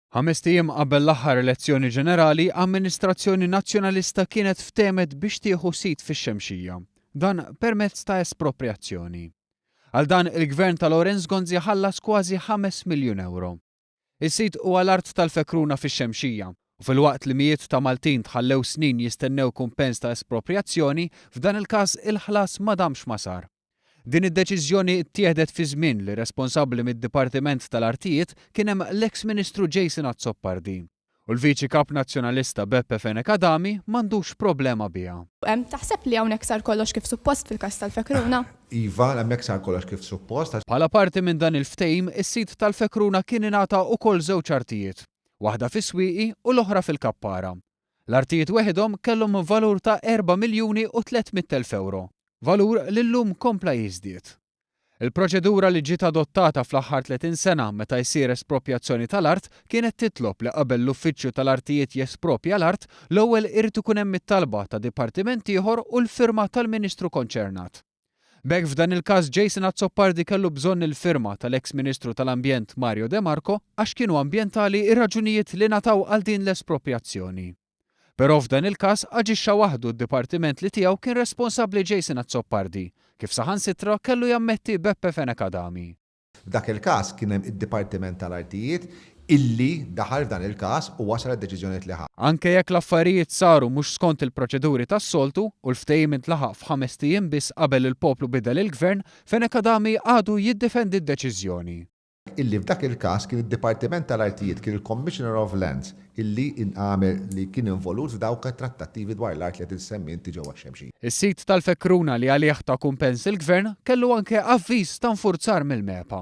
5 ijiem qabel l-aħħar elezzjoni ġenerali, amministrazzjoni nazzjonalista kienet ftemet biex tieħu sit fix-Xemxija. Dan permezz ta' espropriazzjoni. Għal dan il-gvern ta' Lorenz Gonzi ħallas kważi 5 miljun euro. Is-sit huwa l-art tal-fekruna fix-Xemxija u fil-waqt li mijiet ta' Maltin tħallew snin jistennew kumpens ta' espropriazzjoni, f'dan il-każ il-ħlas ma damx ma sar. Din id-deċiżjoni ttieħdet fi żmien li responsabbli mid-Dipartiment tal-Artijiet kien hemm l-eks Ministru Jason Azzopardi. U l-Viċi Kap Nazzjonalista Beppe Fenech Adami m'għandux problema biha. Taħseb li hawnhekk sar kollox kif suppost fil-każ tal-fekruna? Iva, hemmhekk sar kollox kif suppost. Bħala parti minn dan il-ftehim, is-sit tal-fekruna kien ingħata wkoll żewġ artijiet, waħda fis-swieqi u l-oħra fil-kappara. L-artijiet weħidhom kellhom valur ta' 4 miljuni u 300,000 euro. Valur li llum kompla jiżdied. Il-proċedura li ġiet adottata fl-aħħar 30 sena meta jsir espropjazzjoni tal-art kienet titlob li qabel l-uffiċċju tal-artijiet jespropja l-art l-ewwel irid ikun hemm it-talba ta' dipartiment ieħor u l-firma tal-Ministru konċernat. B'hekk f'dan il-każ Jason Azzopardi kellu bżonn il-firma tal-eks Ministru tal-Ambjent Mario De Marco għax kienu ambjentali ir-raġunijiet li nataw għal din l-espropjazzjoni. Però f'dan il-każ aġixxa waħdu d-dipartiment li tiegħu kien responsabbli Jason Azzopardi, kif saħansitra kellu jammetti Beppe Fenech Adami. F'dak il-każ kien hemm id-Dipartiment tal-Artijiet illi daħal f'dan il-każ u wasal id-deċiżjonijiet li ħa. Anke jekk l-affarijiet saru mhux skont il-proċeduri tas-soltu u l-ftehim intlaħaq f'5 ijiem biss qabel il-poplu bidel il-gvern, Fenech Adami għadu jiddefendi d-deċiżjoni. Illi f'dak il-każ kien id-Dipartiment tal-Artijiet kien il-Commissioner of Lands illi inqamer li kien involut f'dawk it-trattattivi dwar l-art li qed issemmi inti ġewwa Xemxija. Is-sit tal-fekruna li għalih ta' kumpens il-gvern kellu anke avviż ta' nfurzar mill-mepa.